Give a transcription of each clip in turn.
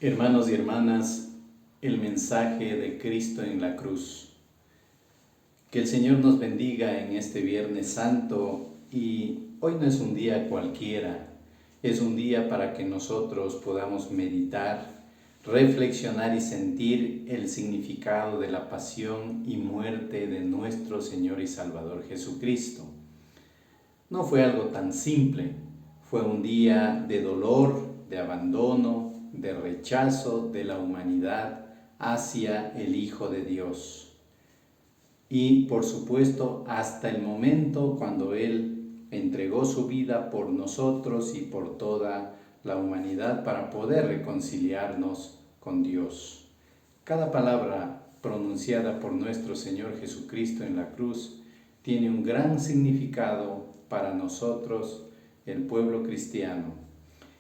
Hermanos y hermanas, el mensaje de Cristo en la cruz. Que el Señor nos bendiga en este Viernes Santo y hoy no es un día cualquiera, es un día para que nosotros podamos meditar, reflexionar y sentir el significado de la pasión y muerte de nuestro Señor y Salvador Jesucristo. No fue algo tan simple, fue un día de dolor, de abandono, de rechazo de la humanidad hacia el Hijo de Dios. Y por supuesto hasta el momento cuando Él entregó su vida por nosotros y por toda la humanidad para poder reconciliarnos con Dios. Cada palabra pronunciada por nuestro Señor Jesucristo en la cruz tiene un gran significado para nosotros, el pueblo cristiano.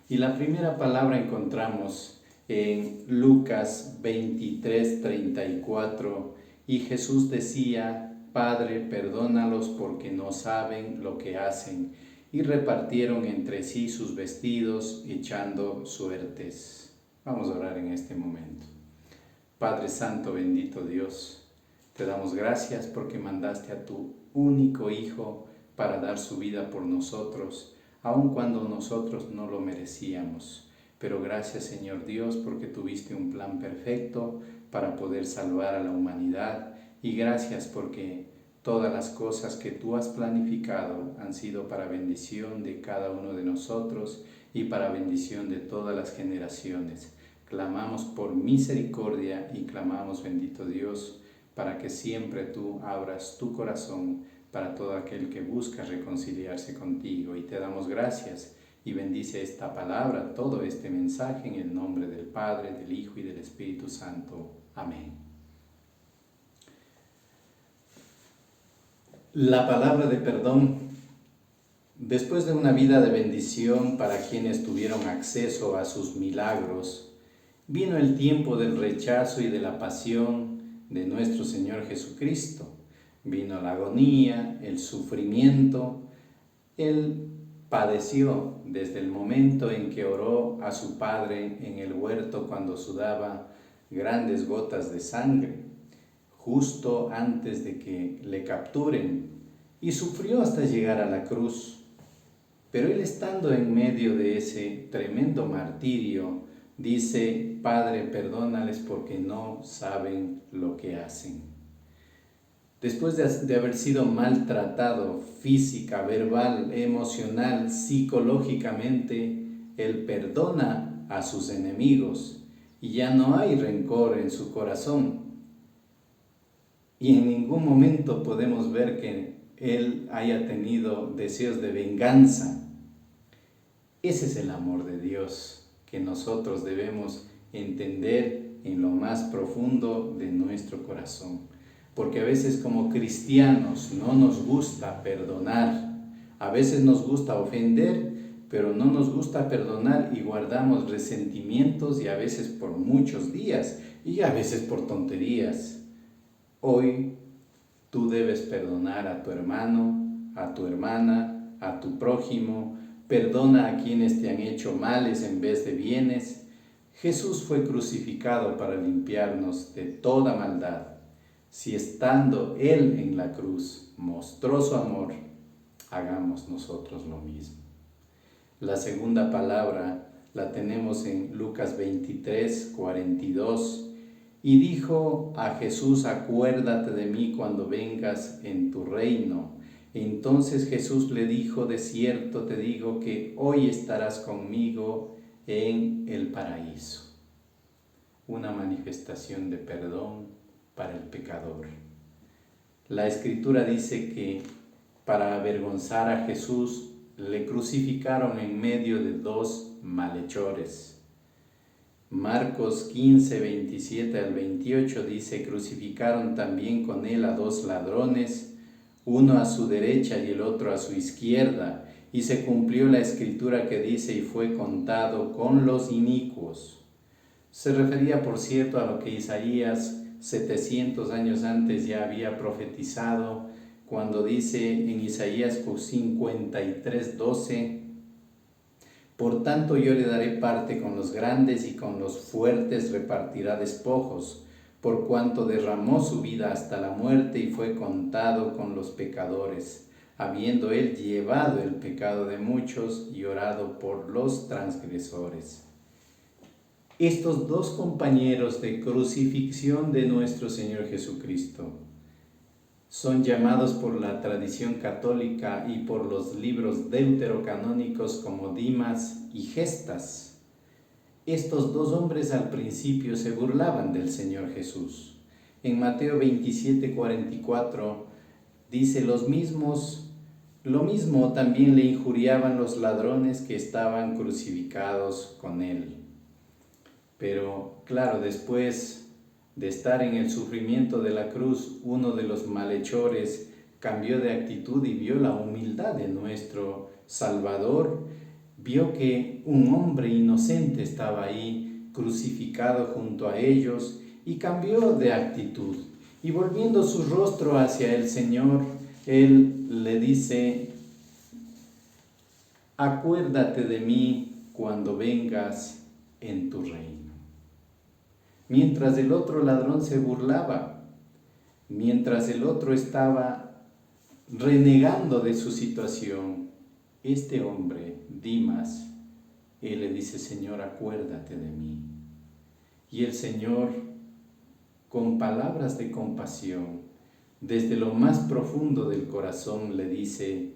Y la primera palabra encontramos en Lucas 23:34, y Jesús decía: Padre, perdónalos porque no saben lo que hacen. Y repartieron entre sí sus vestidos, echando suertes. Vamos a orar en este momento. Padre Santo, bendito Dios, te damos gracias porque mandaste a tu único Hijo para dar su vida por nosotros, aun cuando nosotros no lo merecíamos. Pero gracias, Señor Dios, porque tuviste un plan perfecto para poder salvar a la humanidad, y gracias porque todas las cosas que tú has planificado han sido para bendición de cada uno de nosotros y para bendición de todas las generaciones. Clamamos por misericordia y clamamos, bendito Dios, para que siempre tú abras tu corazón para todo aquel que busca reconciliarse contigo. Y te damos gracias y bendice esta palabra, todo este mensaje, en el nombre del Padre, del Hijo y del Espíritu Santo. Amén. La palabra de perdón. Después de una vida de bendición para quienes tuvieron acceso a sus milagros, vino el tiempo del rechazo y de la pasión de nuestro Señor Jesucristo. Vino la agonía, el sufrimiento. Él padeció desde el momento en que oró a su Padre en el huerto cuando sudaba grandes gotas de sangre, justo antes de que le capturen, y sufrió hasta llegar a la cruz. Pero Él, estando en medio de ese tremendo martirio, dice: Padre, perdónales porque no saben lo que hacen. Después de haber sido maltratado física, verbal, emocional, psicológicamente, Él perdona a sus enemigos y ya no hay rencor en su corazón. Y en ningún momento podemos ver que Él haya tenido deseos de venganza. Ese es el amor de Dios que nosotros debemos entender en lo más profundo de nuestro corazón. Porque a veces como cristianos no nos gusta perdonar, a veces nos gusta ofender, pero no nos gusta perdonar y guardamos resentimientos, y a veces por muchos días y a veces por tonterías. Hoy tú debes perdonar a tu hermano, a tu hermana, a tu prójimo. Perdona a quienes te han hecho males en vez de bienes. Jesús fue crucificado para limpiarnos de toda maldad. Si estando Él en la cruz mostró su amor, hagamos nosotros lo mismo. La segunda palabra la tenemos en Lucas 23:42. Y dijo a Jesús: acuérdate de mí cuando vengas en tu reino. Entonces Jesús le dijo: de cierto te digo que hoy estarás conmigo en el paraíso. Una manifestación de perdón para el pecador. La Escritura dice que para avergonzar a Jesús le crucificaron en medio de dos malhechores. Marcos 15:27-28 dice: crucificaron también con él a dos ladrones, uno a su derecha y el otro a su izquierda, y se cumplió la Escritura que dice: y fue contado con los inicuos. Se refería, por cierto, a lo que Isaías 700 años antes ya había profetizado, cuando dice en Isaías 53:12: Por tanto yo le daré parte con los grandes y con los fuertes repartirá despojos, por cuanto derramó su vida hasta la muerte y fue contado con los pecadores, habiendo él llevado el pecado de muchos y orado por los transgresores. Estos dos compañeros de crucifixión de nuestro Señor Jesucristo son llamados por la tradición católica y por los libros deuterocanónicos como Dimas y Gestas. Estos dos hombres al principio se burlaban del Señor Jesús. En Mateo 27:44 dice lo mismo también le injuriaban los ladrones que estaban crucificados con él. Pero claro, después de estar en el sufrimiento de la cruz, uno de los malhechores cambió de actitud y vio la humildad de nuestro Salvador, vio que un hombre inocente estaba ahí crucificado junto a ellos y cambió de actitud. Y volviendo su rostro hacia el Señor, él le dice: acuérdate de mí cuando vengas en tu reino. Mientras el otro ladrón se burlaba, mientras el otro estaba renegando de su situación, este hombre, Dimas, él le dice: Señor, acuérdate de mí. Y el Señor, con palabras de compasión, desde lo más profundo del corazón, le dice: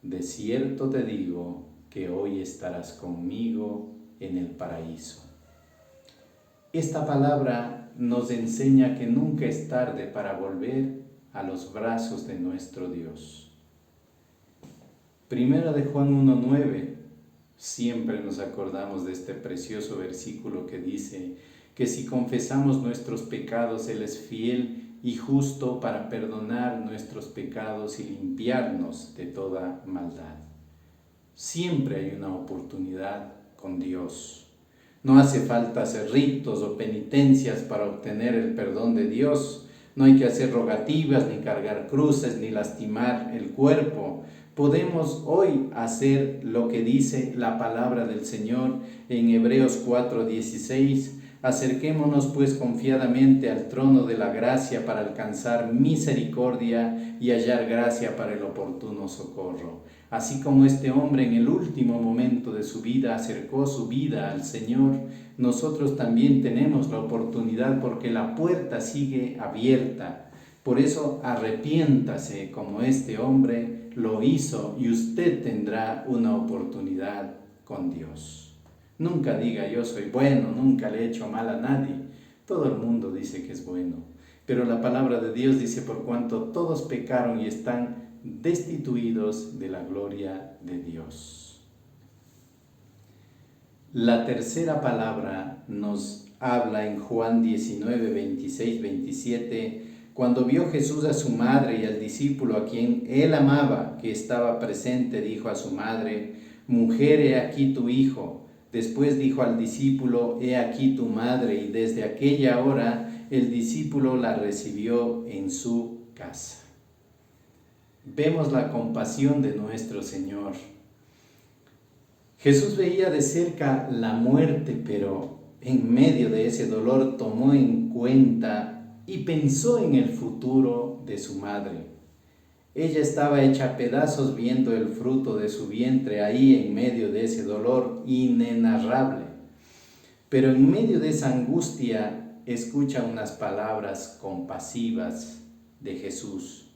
de cierto te digo que hoy estarás conmigo en el paraíso. Esta palabra nos enseña que nunca es tarde para volver a los brazos de nuestro Dios. Primera de Juan 1:9, siempre nos acordamos de este precioso versículo que dice que si confesamos nuestros pecados, Él es fiel y justo para perdonar nuestros pecados y limpiarnos de toda maldad. Siempre hay una oportunidad con Dios. No hace falta hacer ritos o penitencias para obtener el perdón de Dios. No hay que hacer rogativas, ni cargar cruces, ni lastimar el cuerpo. Podemos hoy hacer lo que dice la palabra del Señor en Hebreos 4:16. Acerquémonos pues confiadamente al trono de la gracia para alcanzar misericordia y hallar gracia para el oportuno socorro. Así como este hombre en el último momento de su vida acercó su vida al Señor, nosotros también tenemos la oportunidad porque la puerta sigue abierta. Por eso arrepiéntase como este hombre lo hizo y usted tendrá una oportunidad con Dios. Nunca diga yo soy bueno, nunca le he hecho mal a nadie. Todo el mundo dice que es bueno. Pero la palabra de Dios dice: por cuanto todos pecaron y están destituidos de la gloria de Dios. La tercera palabra nos habla en Juan 19, 26, 27, cuando vio Jesús a su madre y al discípulo a quien él amaba, que estaba presente, dijo a su madre: mujer, he aquí tu hijo. Después dijo al discípulo: he aquí tu madre. Y desde aquella hora el discípulo la recibió en su casa. Vemos la compasión de nuestro Señor. Jesús veía de cerca la muerte, pero en medio de ese dolor tomó en cuenta y pensó en el futuro de su madre. Ella estaba hecha a pedazos viendo el fruto de su vientre ahí en medio de ese dolor inenarrable. Pero en medio de esa angustia escucha unas palabras compasivas de Jesús: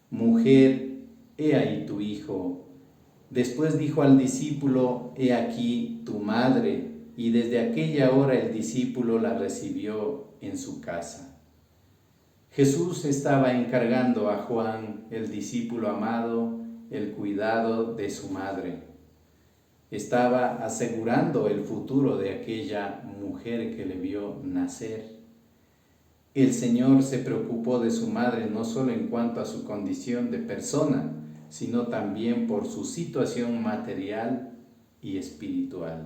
mujer, he ahí tu hijo. Después dijo al discípulo: he aquí tu madre. Y desde aquella hora el discípulo la recibió en su casa. Jesús estaba encargando a Juan, el discípulo amado, el cuidado de su madre. Estaba asegurando el futuro de aquella mujer que le vio nacer. El Señor se preocupó de su madre no solo en cuanto a su condición de persona, sino también por su situación material y espiritual.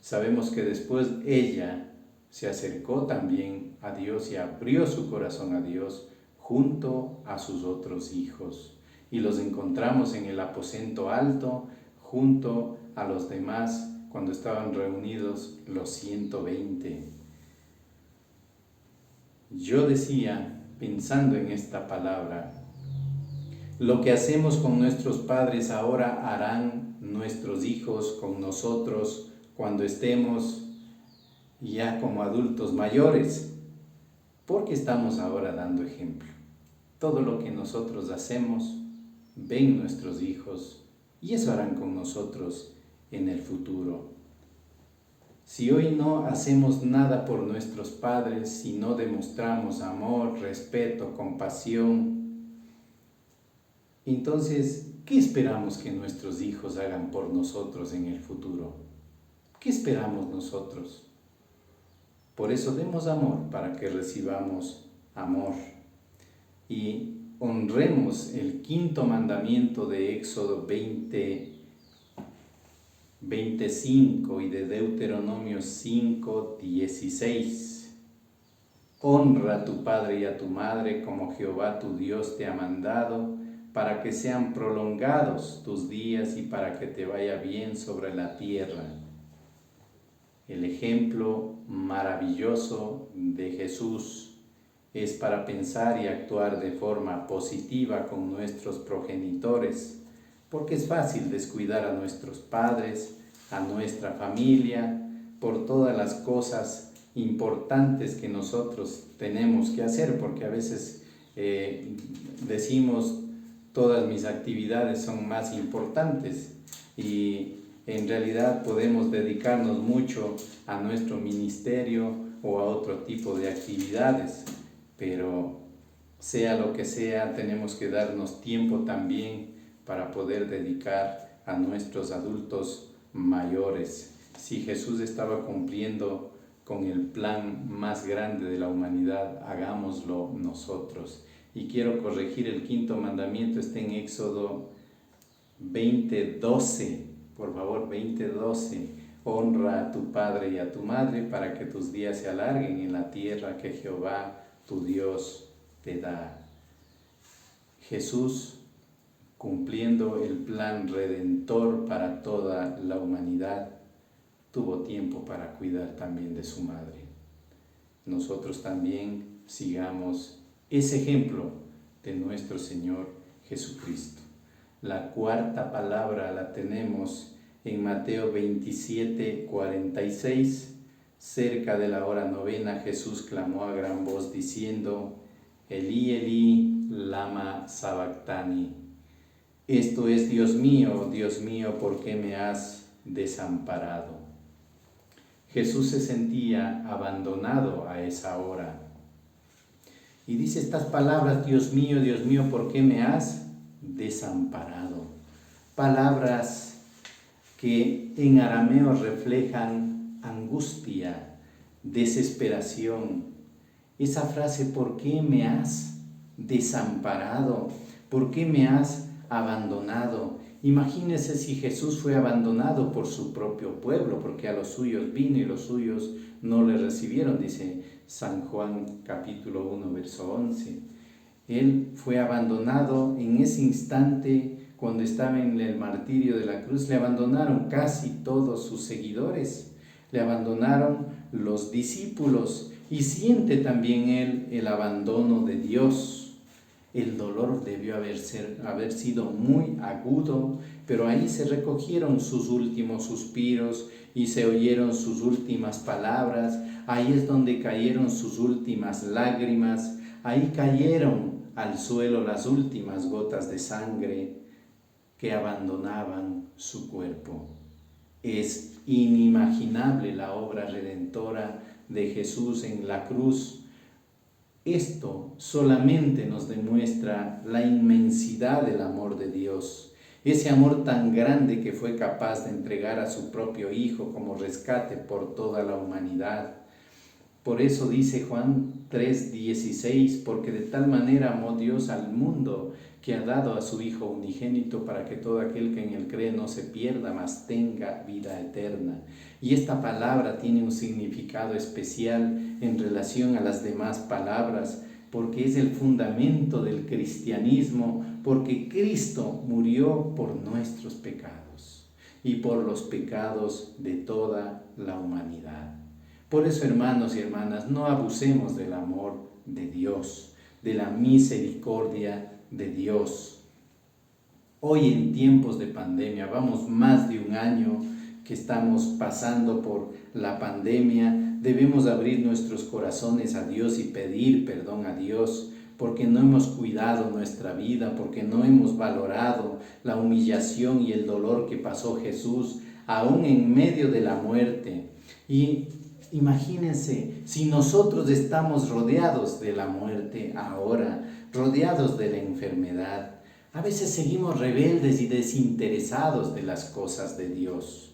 Sabemos que después ella se acercó también a Dios y abrió su corazón a Dios junto a sus otros hijos. Y los encontramos en el aposento alto junto a los demás cuando estaban reunidos los 120. Yo decía, pensando en esta palabra, lo que hacemos con nuestros padres ahora harán nuestros hijos con nosotros cuando estemos ya como adultos mayores, porque estamos ahora dando ejemplo. Todo lo que nosotros hacemos, ven nuestros hijos y eso harán con nosotros en el futuro. Si hoy no hacemos nada por nuestros padres, si no demostramos amor, respeto, compasión, entonces, ¿qué esperamos que nuestros hijos hagan por nosotros en el futuro? ¿Qué esperamos nosotros? Por eso demos amor para que recibamos amor. Y honremos el quinto mandamiento de Éxodo 25 y de Deuteronomio 5:16. Honra a tu padre y a tu madre como Jehová tu Dios te ha mandado, para que sean prolongados tus días y para que te vaya bien sobre la tierra. El ejemplo maravilloso de Jesús es para pensar y actuar de forma positiva con nuestros progenitores, porque es fácil descuidar a nuestros padres, a nuestra familia, por todas las cosas importantes que nosotros tenemos que hacer, porque a veces decimos todas mis actividades son más importantes y en realidad podemos dedicarnos mucho a nuestro ministerio o a otro tipo de actividades, pero sea lo que sea, tenemos que darnos tiempo también para poder dedicar a nuestros adultos mayores. Si Jesús estaba cumpliendo con el plan más grande de la humanidad, hagámoslo nosotros. Y quiero corregir, el quinto mandamiento está en Éxodo 20:12, por favor, 20:12. Honra a tu padre y a tu madre para que tus días se alarguen en la tierra que Jehová tu Dios te da. Jesús, cumpliendo el plan redentor para toda la humanidad, tuvo tiempo para cuidar también de su madre. Nosotros también sigamos ese ejemplo de nuestro Señor Jesucristo. La cuarta palabra la tenemos en Mateo 27:46. Cerca de la hora novena, Jesús clamó a gran voz diciendo: Elí, Elí, lama sabactani. Esto es: Dios mío, ¿por qué me has desamparado? Jesús se sentía abandonado a esa hora. Y dice estas palabras: Dios mío, ¿por qué me has desamparado? Palabras que en arameo reflejan angustia, desesperación. Esa frase: ¿por qué me has desamparado? ¿Por qué me has abandonado? Imagínese si Jesús fue abandonado por su propio pueblo, porque a los suyos vino y los suyos no le recibieron, dice San Juan capítulo 1, verso 11. Él fue abandonado en ese instante cuando estaba en el martirio de la cruz. Le abandonaron casi todos sus seguidores, le abandonaron los discípulos y siente también él el abandono de Dios. El dolor debió haber sido muy agudo, pero ahí se recogieron sus últimos suspiros y se oyeron sus últimas palabras. Ahí es donde cayeron sus últimas lágrimas, ahí cayeron al suelo las últimas gotas de sangre que abandonaban su cuerpo. Es inimaginable la obra redentora de Jesús en la cruz. Esto solamente nos demuestra la inmensidad del amor de Dios, ese amor tan grande que fue capaz de entregar a su propio Hijo como rescate por toda la humanidad. Por eso dice Juan 3:16, porque de tal manera amó Dios al mundo que ha dado a su Hijo unigénito para que todo aquel que en él cree no se pierda, mas tenga vida eterna. Y esta palabra tiene un significado especial en relación a las demás palabras, porque es el fundamento del cristianismo, porque Cristo murió por nuestros pecados. y por los pecados de toda la humanidad. Por eso, hermanos y hermanas, no abusemos del amor de Dios, de la misericordia de Dios. Hoy en tiempos de pandemia, vamos más de un año que estamos pasando por la pandemia, debemos abrir nuestros corazones a Dios y pedir perdón a Dios, porque no hemos cuidado nuestra vida, porque no hemos valorado la humillación y el dolor que pasó Jesús, aún en medio de la muerte. Y imagínense, si nosotros estamos rodeados de la muerte ahora, rodeados de la enfermedad, a veces seguimos rebeldes y desinteresados de las cosas de Dios.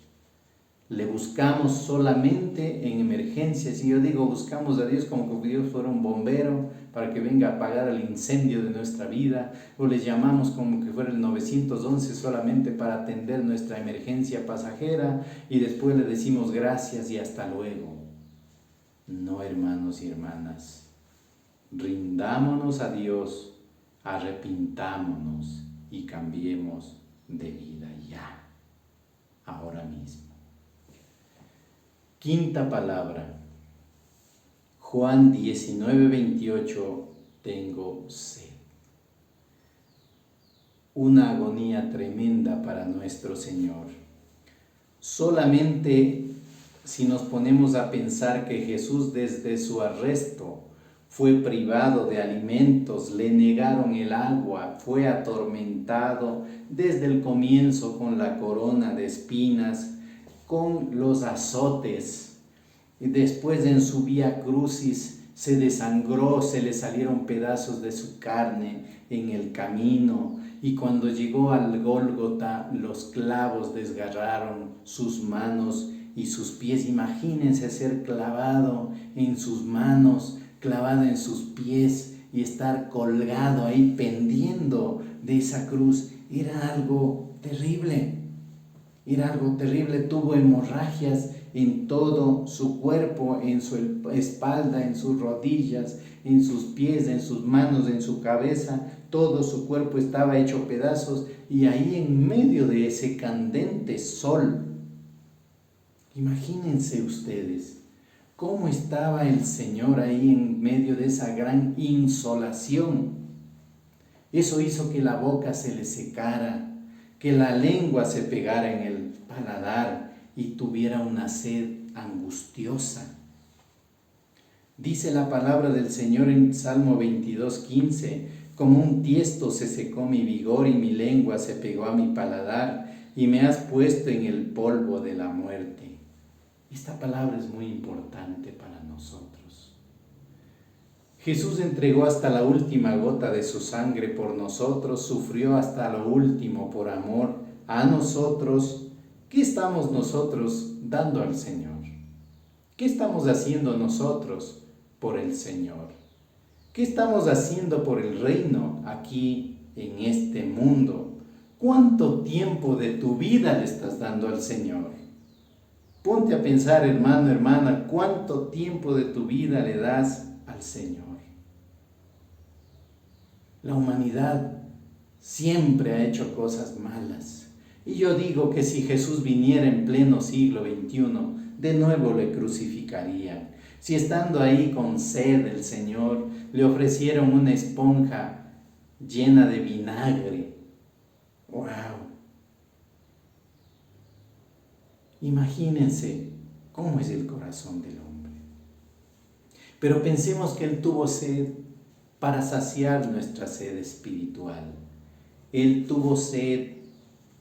Le buscamos solamente en emergencias, y yo digo, buscamos a Dios como que Dios fuera un bombero para que venga a apagar el incendio de nuestra vida, o le llamamos como que fuera el 911 solamente para atender nuestra emergencia pasajera, y después le decimos gracias y hasta luego. No, hermanos y hermanas, rindámonos a Dios, arrepintámonos y cambiemos de vida ya, ahora mismo. Quinta palabra, Juan 19:28, tengo sed. Una agonía tremenda para nuestro Señor. Solamente si nos ponemos a pensar que Jesús desde su arresto fue privado de alimentos, le negaron el agua, fue atormentado desde el comienzo con la corona de espinas, con los azotes, y después en su vía crucis se desangró, se le salieron pedazos de su carne en el camino, y cuando llegó al Gólgota los clavos desgarraron sus manos y sus pies. Imagínense ser clavado en sus manos, clavado en sus pies y estar colgado ahí pendiendo de esa cruz. Era algo terrible. Era algo terrible. Tuvo hemorragias en todo su cuerpo, en su espalda, en sus rodillas, en sus pies, en sus manos, en su cabeza. Todo su cuerpo estaba hecho pedazos, y ahí en medio de ese candente sol, imagínense ustedes cómo estaba el Señor ahí en medio de esa gran insolación. Eso hizo que la boca se le secara, que la lengua se pegara en el paladar y tuviera una sed angustiosa. Dice la palabra del Señor en Salmo 22:15, como un tiesto se secó mi vigor y mi lengua se pegó a mi paladar, y me has puesto en el polvo de la muerte. Esta palabra es muy importante para nosotros. Jesús entregó hasta la última gota de su sangre por nosotros, sufrió hasta lo último por amor a nosotros. ¿Qué estamos nosotros dando al Señor? ¿Qué estamos haciendo nosotros por el Señor? ¿Qué estamos haciendo por el reino aquí en este mundo? ¿Cuánto tiempo de tu vida le estás dando al Señor? Ponte a pensar, hermano, hermana, ¿cuánto tiempo de tu vida le das al Señor? La humanidad siempre ha hecho cosas malas. Y yo digo que si Jesús viniera en pleno siglo XXI, de nuevo le crucificarían. Si estando ahí con sed el Señor, le ofrecieron una esponja llena de vinagre. ¡Wow! Imagínense cómo es el corazón del hombre. Pero pensemos que Él tuvo sed para saciar nuestra sed espiritual. Él tuvo sed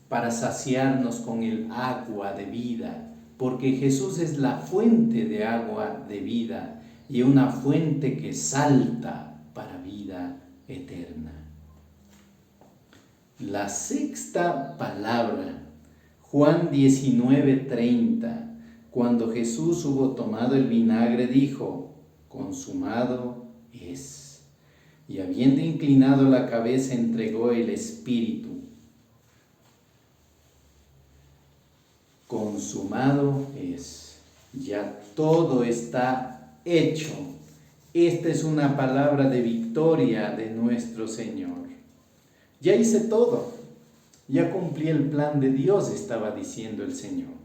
para saciarnos con el agua de vida, porque Jesús es la fuente de agua de vida y una fuente que salta para vida eterna. La sexta palabra, Juan 19:30, cuando Jesús hubo tomado el vinagre, dijo: consumado es. Y habiendo inclinado la cabeza, entregó el espíritu. Consumado es. Ya todo está hecho. Esta es una palabra de victoria de nuestro Señor. Ya hice todo. Ya cumplí el plan de Dios, estaba diciendo el Señor.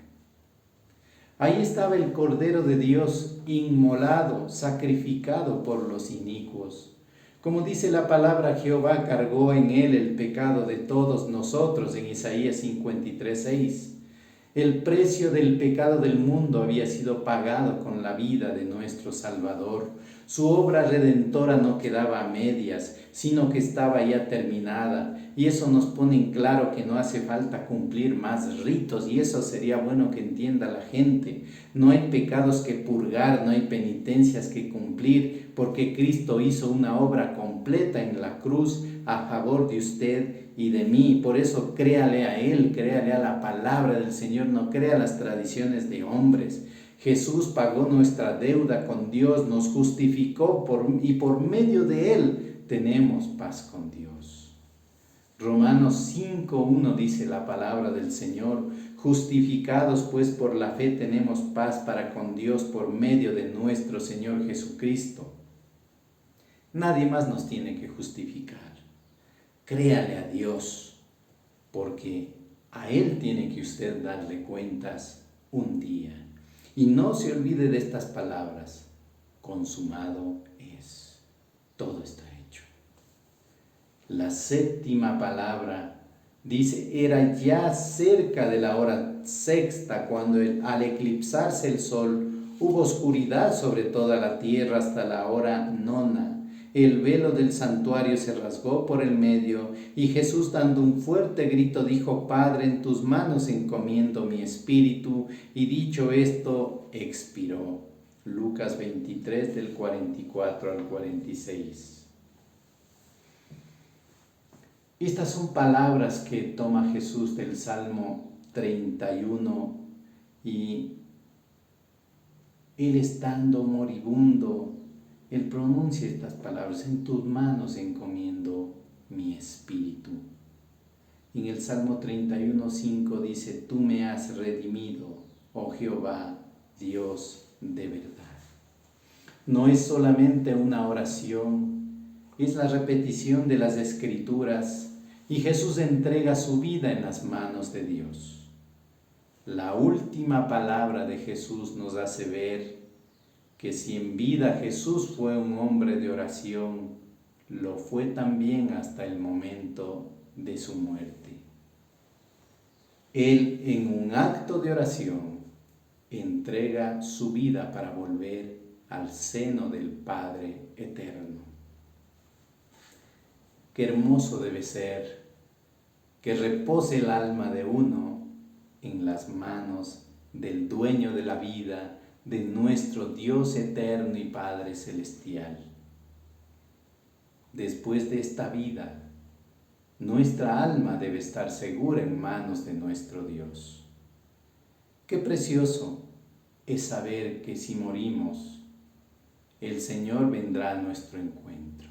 Ahí estaba el Cordero de Dios inmolado, sacrificado por los inicuos. Como dice la palabra, Jehová cargó en él el pecado de todos nosotros en Isaías 53:6. El precio del pecado del mundo había sido pagado con la vida de nuestro Salvador. Su obra redentora no quedaba a medias, sino que estaba ya terminada. Y eso nos pone en claro que no hace falta cumplir más ritos, y eso sería bueno que entienda la gente. No hay pecados que purgar, no hay penitencias que cumplir, porque Cristo hizo una obra completa en la cruz a favor de usted y de mí. Por eso créale a Él, créale a la palabra del Señor, no crea las tradiciones de hombres. Jesús pagó nuestra deuda con Dios, nos justificó y por medio de Él tenemos paz con Dios. Romanos 5:1 dice la palabra del Señor: justificados pues por la fe tenemos paz para con Dios por medio de nuestro Señor Jesucristo. Nadie más nos tiene que justificar. Créale a Dios, porque a Él tiene que usted darle cuentas un día. Y no se olvide de estas palabras: consumado es. Todo está hecho. La séptima palabra dice: era ya cerca de la hora sexta, cuando al eclipsarse el sol hubo oscuridad sobre toda la tierra hasta la hora nona. El velo del santuario se rasgó por el medio, y Jesús, dando un fuerte grito, dijo: Padre, en tus manos encomiendo mi espíritu. Y dicho esto, expiró. Lucas 23, del 44 al 46. Estas son palabras que toma Jesús del Salmo 31, y Él, estando moribundo, Él pronuncia estas palabras: en tus manos encomiendo mi espíritu. En el Salmo 31:5 dice: tú me has redimido, oh Jehová, Dios de verdad. No es solamente una oración, es la repetición de las Escrituras, y Jesús entrega su vida en las manos de Dios. La última palabra de Jesús nos hace ver que si en vida Jesús fue un hombre de oración, lo fue también hasta el momento de su muerte. Él, en un acto de oración, entrega su vida para volver al seno del Padre eterno. Qué hermoso debe ser que repose el alma de uno en las manos del dueño de la vida, de nuestro Dios eterno y Padre celestial. Después de esta vida, nuestra alma debe estar segura en manos de nuestro Dios. Qué precioso es saber que si morimos, el Señor vendrá a nuestro encuentro.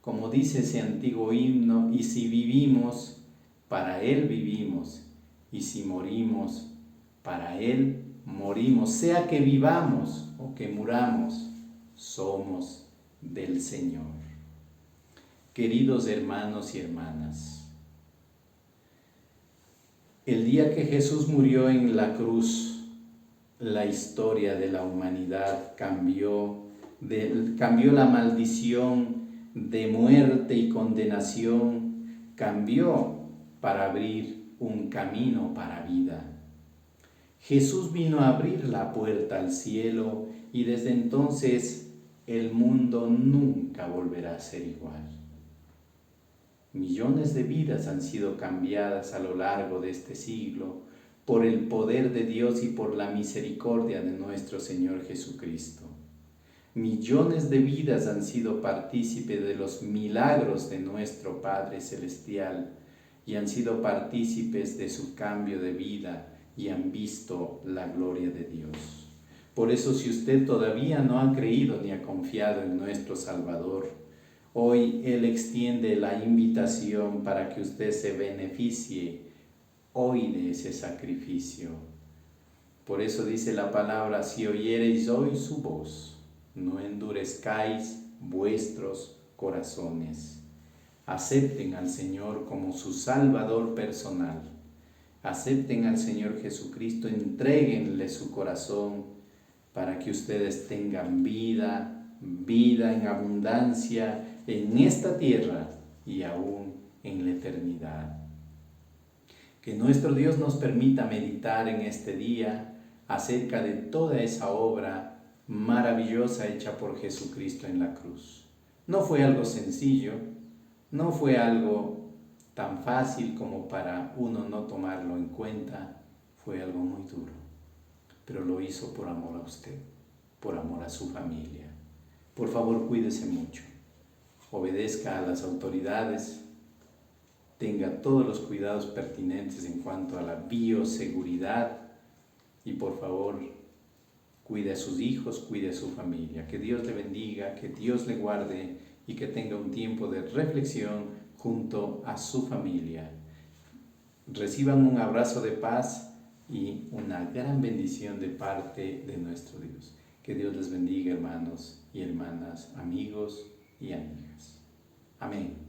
Como dice ese antiguo himno: y si vivimos, para Él vivimos, y si morimos, para Él morimos. Sea que vivamos o que muramos, somos del Señor. Queridos hermanos y hermanas, el día que Jesús murió en la cruz, la historia de la humanidad cambió la maldición de muerte y condenación, cambió para abrir un camino para vida. Jesús vino a abrir la puerta al cielo, y desde entonces el mundo nunca volverá a ser igual. Millones de vidas han sido cambiadas a lo largo de este siglo por el poder de Dios y por la misericordia de nuestro Señor Jesucristo. Millones de vidas han sido partícipes de los milagros de nuestro Padre Celestial y han sido partícipes de su cambio de vida y han visto la gloria de Dios. Por eso, si usted todavía no ha creído ni ha confiado en nuestro Salvador, hoy Él extiende la invitación para que usted se beneficie hoy de ese sacrificio. Por eso dice la palabra: si oyereis hoy su voz, no endurezcáis vuestros corazones. Acepten al Señor como su Salvador personal. Acepten al Señor Jesucristo, entréguenle su corazón para que ustedes tengan vida, vida en abundancia en esta tierra y aún en la eternidad. Que nuestro Dios nos permita meditar en este día acerca de toda esa obra maravillosa hecha por Jesucristo en la cruz. No fue algo sencillo, no fue algo tan fácil como para uno no tomarlo en cuenta, fue algo muy duro, pero lo hizo por amor a usted, por amor a su familia. Por favor, cuídese mucho, obedezca a las autoridades, tenga todos los cuidados pertinentes en cuanto a la bioseguridad y por favor, cuide a sus hijos, cuide a su familia. Que Dios le bendiga, que Dios le guarde y que tenga un tiempo de reflexión junto a su familia. Reciban un abrazo de paz y una gran bendición de parte de nuestro Dios. Que Dios les bendiga, hermanos y hermanas, amigos y amigas. Amén.